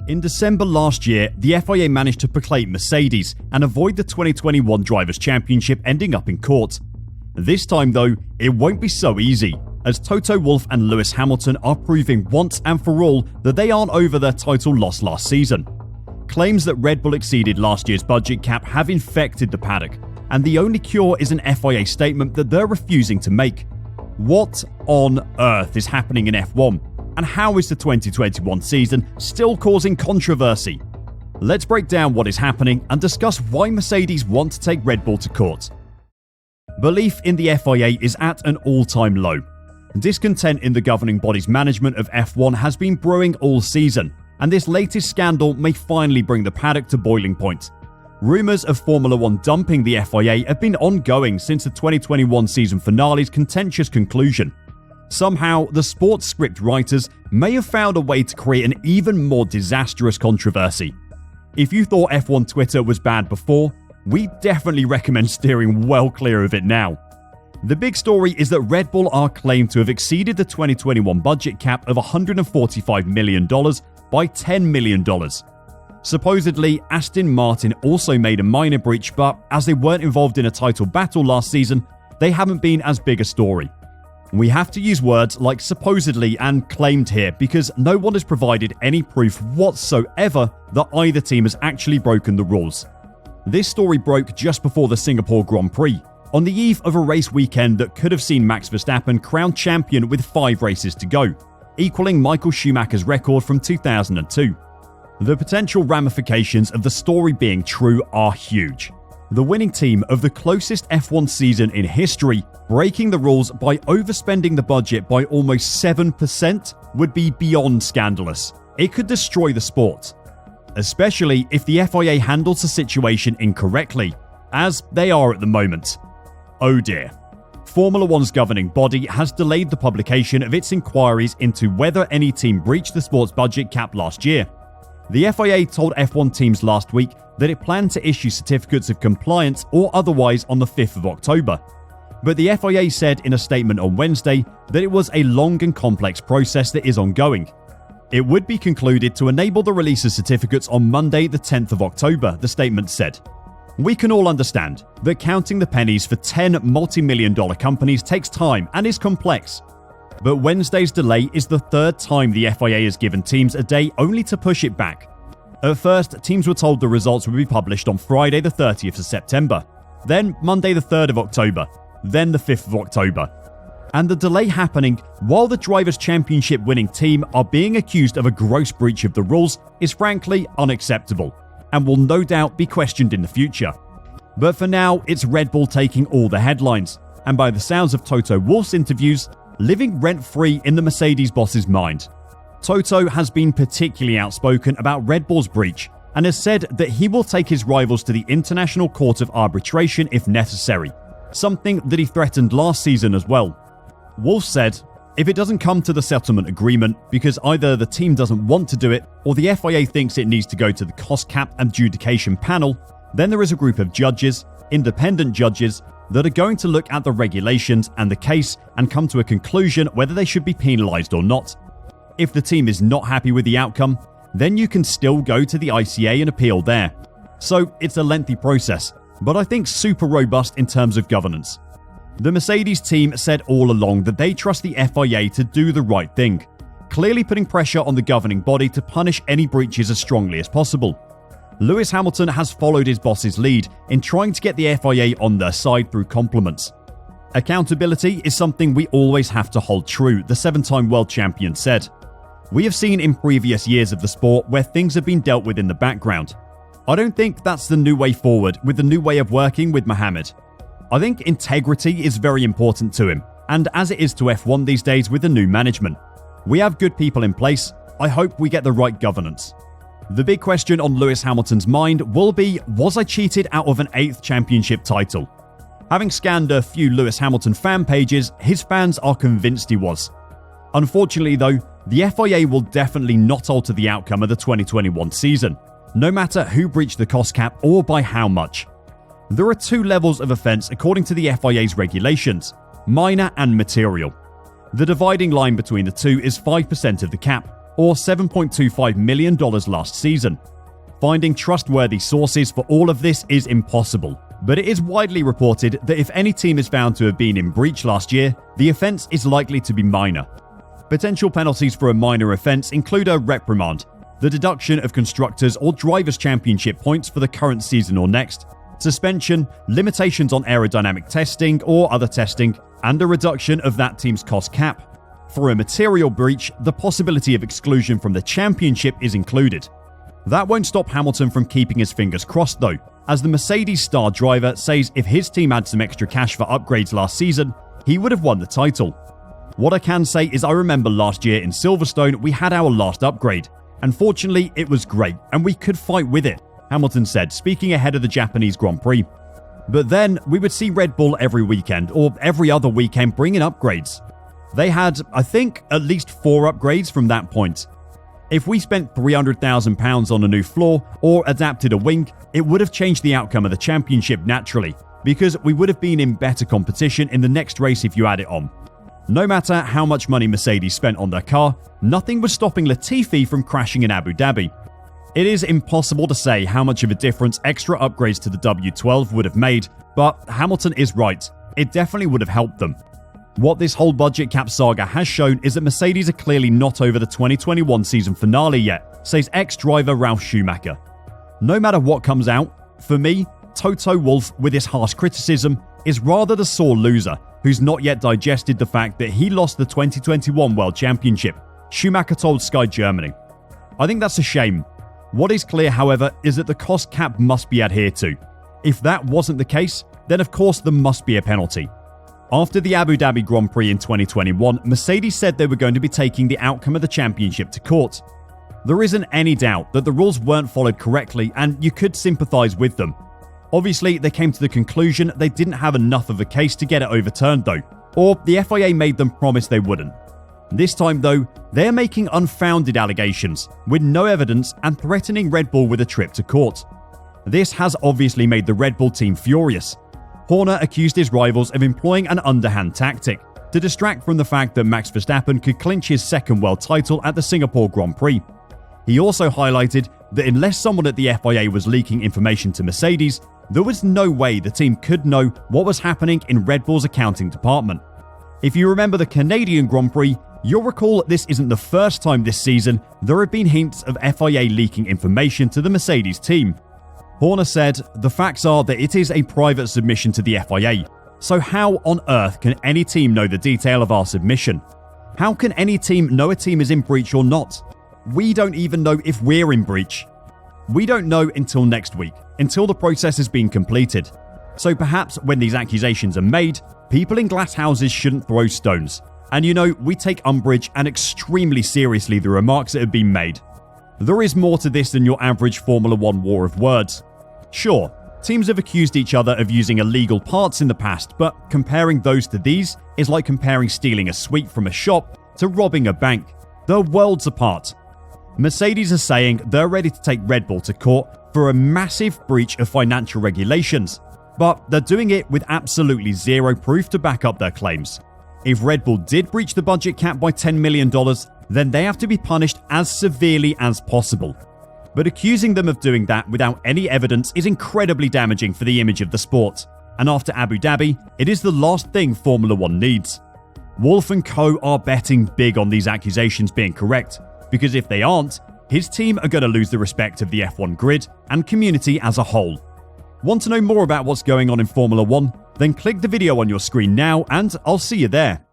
In December last year, the FIA managed to placate Mercedes and avoid the 2021 Drivers' Championship ending up in court. This time though, it won't be so easy, as Toto Wolff and Lewis Hamilton are proving once and for all that they aren't over their title loss last season. Claims that Red Bull exceeded last year's budget cap have infected the paddock, and the only cure is an FIA statement that they're refusing to make. What on earth is happening in F1? And how is the 2021 season still causing controversy? Let's break down what is happening and discuss why Mercedes want to take Red Bull to court. Belief in the FIA is at an all-time low. Discontent in the governing body's management of F1 has been brewing all season, and this latest scandal may finally bring the paddock to boiling point. Rumours of Formula 1 dumping the FIA have been ongoing since the 2021 season finale's contentious conclusion. Somehow, the sports script writers may have found a way to create an even more disastrous controversy. If you thought F1 Twitter was bad before, we definitely recommend steering well clear of it now. The big story is that Red Bull are claimed to have exceeded the 2021 budget cap of $145 million by $10 million. Supposedly, Aston Martin also made a minor breach, but as they weren't involved in a title battle last season, they haven't been as big a story. We have to use words like supposedly and claimed here because no one has provided any proof whatsoever that either team has actually broken the rules. This story broke just before the Singapore Grand Prix, on the eve of a race weekend that could have seen Max Verstappen crowned champion with 5 races to go, equaling Michael Schumacher's record from 2002. The potential ramifications of the story being true are huge. The winning team of the closest F1 season in history breaking the rules by overspending the budget by almost 7% would be beyond scandalous. It could destroy the sport, especially if the FIA handles the situation incorrectly, as they are at the moment. Oh dear. Formula 1's governing body has delayed the publication of its inquiries into whether any team breached the sport's budget cap last year. The FIA told F1 teams last week that it planned to issue certificates of compliance or otherwise on the 5th of October. But the FIA said in a statement on Wednesday that it was a long and complex process that is ongoing. It would be concluded to enable the release of certificates on Monday the 10th of October, the statement said. We can all understand that counting the pennies for 10 multi-million-dollar companies takes time and is complex. But Wednesday's delay is the 3rd time the FIA has given teams a day only to push it back. At first, teams were told the results would be published on Friday the 30th of September, then Monday the 3rd of October, then the 5th of October. And the delay happening while the Drivers' Championship winning team are being accused of a gross breach of the rules is frankly unacceptable, and will no doubt be questioned in the future. But for now, it's Red Bull taking all the headlines, and by the sounds of Toto Wolff's interviews, living rent-free in the Mercedes boss's mind. Toto has been particularly outspoken about Red Bull's breach and has said that he will take his rivals to the International Court of Arbitration if necessary, something that he threatened last season as well. Wolff said, if it doesn't come to the settlement agreement because either the team doesn't want to do it or the FIA thinks it needs to go to the cost cap adjudication panel, then there is a group of judges, independent judges, that are going to look at the regulations and the case and come to a conclusion whether they should be penalised or not. If the team is not happy with the outcome, then you can still go to the ICA and appeal there. So it's a lengthy process, but I think super robust in terms of governance. The Mercedes team said all along that they trust the FIA to do the right thing, clearly putting pressure on the governing body to punish any breaches as strongly as possible. Lewis Hamilton has followed his boss's lead in trying to get the FIA on their side through compliments. Accountability is something we always have to hold true, the 7-time world champion said. We have seen in previous years of the sport where things have been dealt with in the background. I don't think that's the new way forward with the new way of working with Mohammed. I think integrity is very important to him, and as it is to F1 these days with the new management. We have good people in place. I hope we get the right governance. The big question on Lewis Hamilton's mind will be, was I cheated out of an 8th championship title? Having scanned a few Lewis Hamilton fan pages, his fans are convinced he was. Unfortunately though, the FIA will definitely not alter the outcome of the 2021 season, no matter who breached the cost cap or by how much. There are 2 levels of offence according to the FIA's regulations, minor and material. The dividing line between the two is 5% of the cap, or $7.25 million last season. Finding trustworthy sources for all of this is impossible, but it is widely reported that if any team is found to have been in breach last year, the offense is likely to be minor. Potential penalties for a minor offense include a reprimand, the deduction of constructors' or drivers' championship points for the current season or next, suspension, limitations on aerodynamic testing or other testing, and a reduction of that team's cost cap. For a material breach, the possibility of exclusion from the championship is included. That won't stop Hamilton from keeping his fingers crossed though, as the Mercedes star driver says if his team had some extra cash for upgrades last season, he would have won the title. What I can say is I remember last year in Silverstone we had our last upgrade. Unfortunately, it was great and we could fight with it, Hamilton said, speaking ahead of the Japanese Grand Prix. But then we would see Red Bull every weekend or every other weekend bring in upgrades. They had, I think, at least 4 upgrades from that point. If we spent £300,000 on a new floor or adapted a wing, it would have changed the outcome of the championship naturally, because we would have been in better competition in the next race if you add it on. No matter how much money Mercedes spent on their car, nothing was stopping Latifi from crashing in Abu Dhabi. It is impossible to say how much of a difference extra upgrades to the W12 would have made, but Hamilton is right. It definitely would have helped them. What this whole budget cap saga has shown is that Mercedes are clearly not over the 2021 season finale yet, says ex-driver Ralf Schumacher. No matter what comes out, for me, Toto Wolff, with his harsh criticism, is rather the sore loser who's not yet digested the fact that he lost the 2021 World Championship, Schumacher told Sky Germany. I think that's a shame. What is clear, however, is that the cost cap must be adhered to. If that wasn't the case, then of course there must be a penalty. After the Abu Dhabi Grand Prix in 2021, Mercedes said they were going to be taking the outcome of the championship to court. There isn't any doubt that the rules weren't followed correctly and you could sympathise with them. Obviously, they came to the conclusion they didn't have enough of a case to get it overturned though, or the FIA made them promise they wouldn't. This time though, they're making unfounded allegations, with no evidence and threatening Red Bull with a trip to court. This has obviously made the Red Bull team furious. Horner accused his rivals of employing an underhand tactic to distract from the fact that Max Verstappen could clinch his second world title at the Singapore Grand Prix. He also highlighted that unless someone at the FIA was leaking information to Mercedes, there was no way the team could know what was happening in Red Bull's accounting department. If you remember the Canadian Grand Prix, you'll recall this isn't the first time this season there have been hints of FIA leaking information to the Mercedes team. Horner said, "The facts are that it is a private submission to the FIA, so how on earth can any team know the detail of our submission? How can any team know a team is in breach or not? We don't even know if we're in breach. We don't know until next week, until the process has been completed. So perhaps when these accusations are made, people in glass houses shouldn't throw stones. And you know, we take umbrage and extremely seriously the remarks that have been made. There is more to this than your average Formula 1 war of words. Sure, teams have accused each other of using illegal parts in the past, but comparing those to these is like comparing stealing a sweet from a shop to robbing a bank. They're worlds apart. Mercedes are saying they're ready to take Red Bull to court for a massive breach of financial regulations, but they're doing it with absolutely zero proof to back up their claims. If Red Bull did breach the budget cap by $10 million, then they have to be punished as severely as possible. But accusing them of doing that without any evidence is incredibly damaging for the image of the sport. And after Abu Dhabi, it is the last thing Formula 1 needs. Wolff and co are betting big on these accusations being correct, because if they aren't, his team are going to lose the respect of the F1 grid and community as a whole. Want to know more about what's going on in Formula 1? Then click the video on your screen now and I'll see you there.